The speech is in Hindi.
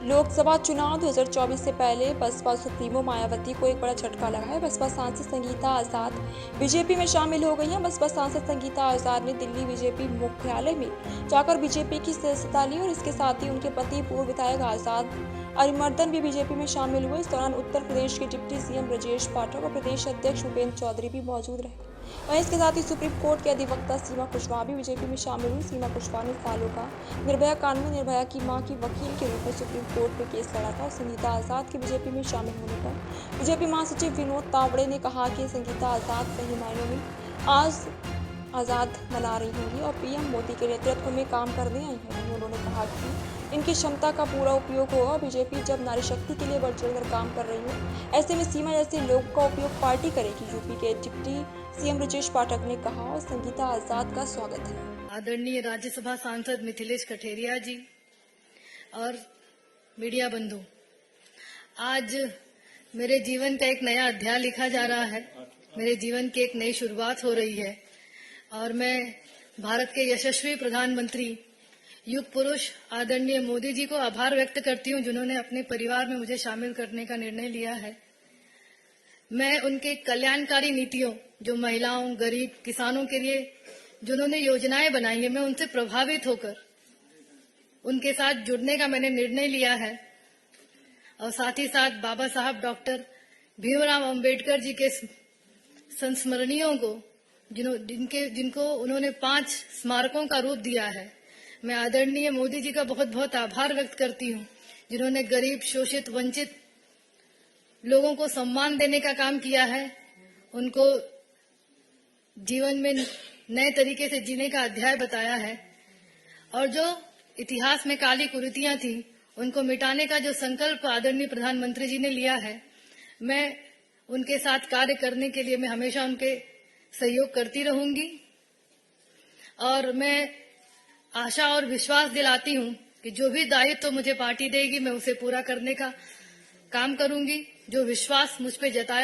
लोकसभा चुनाव 2024 से पहले बसपा सुप्रीमो मायावती को एक बड़ा झटका लगा है। बसपा सांसद संगीता आजाद बीजेपी में शामिल हो गई हैं। बसपा सांसद संगीता आजाद ने दिल्ली बीजेपी मुख्यालय में जाकर बीजेपी की सदस्यता ली और इसके साथ ही उनके पति पूर्व विधायक आजाद अरिमर्दन भी बीजेपी में शामिल हुए। इस दौरान उत्तर प्रदेश के डिप्टी सीएम ब्रजेश पाठक और प्रदेश अध्यक्ष भूपेंद्र चौधरी भी मौजूद रहे। वहीं इसके साथ ही सुप्रीम कोर्ट के अधिवक्ता सीमा कुशवाहा भी बीजेपी में शामिल हुई। सीमा कुशवाहा ने सालों का निर्भया कांड में निर्भया की मां की वकील के रूप में सुप्रीम कोर्ट में केस लड़ा था। संगीता आजाद के बीजेपी में शामिल होने पर बीजेपी महासचिव विनोद तावड़े ने कहा कि संगीता आजाद सही मायनों में आज आजाद मना रही होंगी और पीएम मोदी के नेतृत्व में काम करने आई हैं। उन्होंने कहा कि इनकी क्षमता का पूरा उपयोग होगा। बीजेपी जब नारी शक्ति के लिए बढ़ चढ़कर काम कर रही हो, ऐसे में सीमा जैसे लोगों का उपयोग पार्टी करेगी। यूपी के डिप्टी सीएम ब्रजेश पाठक ने कहा और संगीता आजाद का स्वागत है। आदरणीय राज्यसभा सांसद मिथिलेश कठेरिया जी और मीडिया बंधु, आज मेरे जीवन का एक नया अध्याय लिखा जा रहा है। मेरे जीवन की एक नई शुरुआत हो रही है और मैं भारत के यशस्वी प्रधानमंत्री युग पुरुष आदरणीय मोदी जी को आभार व्यक्त करती हूं, जिन्होंने अपने परिवार में मुझे शामिल करने का निर्णय लिया है। मैं उनके कल्याणकारी नीतियों, जो महिलाओं, गरीब, किसानों के लिए जिन्होंने योजनाएं बनाई है, मैं उनसे प्रभावित होकर उनके साथ जुड़ने का मैंने निर्णय लिया है। और साथ ही साथ बाबा साहब डॉक्टर भीमराव अंबेडकर जी के संस्मरणियों को जिनको उन्होंने 5 स्मारकों का रूप दिया है, मैं आदरणीय मोदी जी का बहुत बहुत आभार व्यक्त करती हूं, जिन्होंने गरीब, शोषित, वंचित लोगों को सम्मान देने का काम किया है, उनको जीवन में नए तरीके से जीने का अध्याय बताया है और जो इतिहास में काली कुरीतियां थी उनको मिटाने का जो संकल्प आदरणीय प्रधानमंत्री जी ने लिया है, मैं उनके साथ कार्य करने के लिए मैं हमेशा उनके सहयोग करती रहूंगी। और मैं आशा और विश्वास दिलाती हूं कि जो भी दायित्व मुझे पार्टी देगी मैं उसे पूरा करने का काम करूंगी। जो विश्वास मुझ पे जताया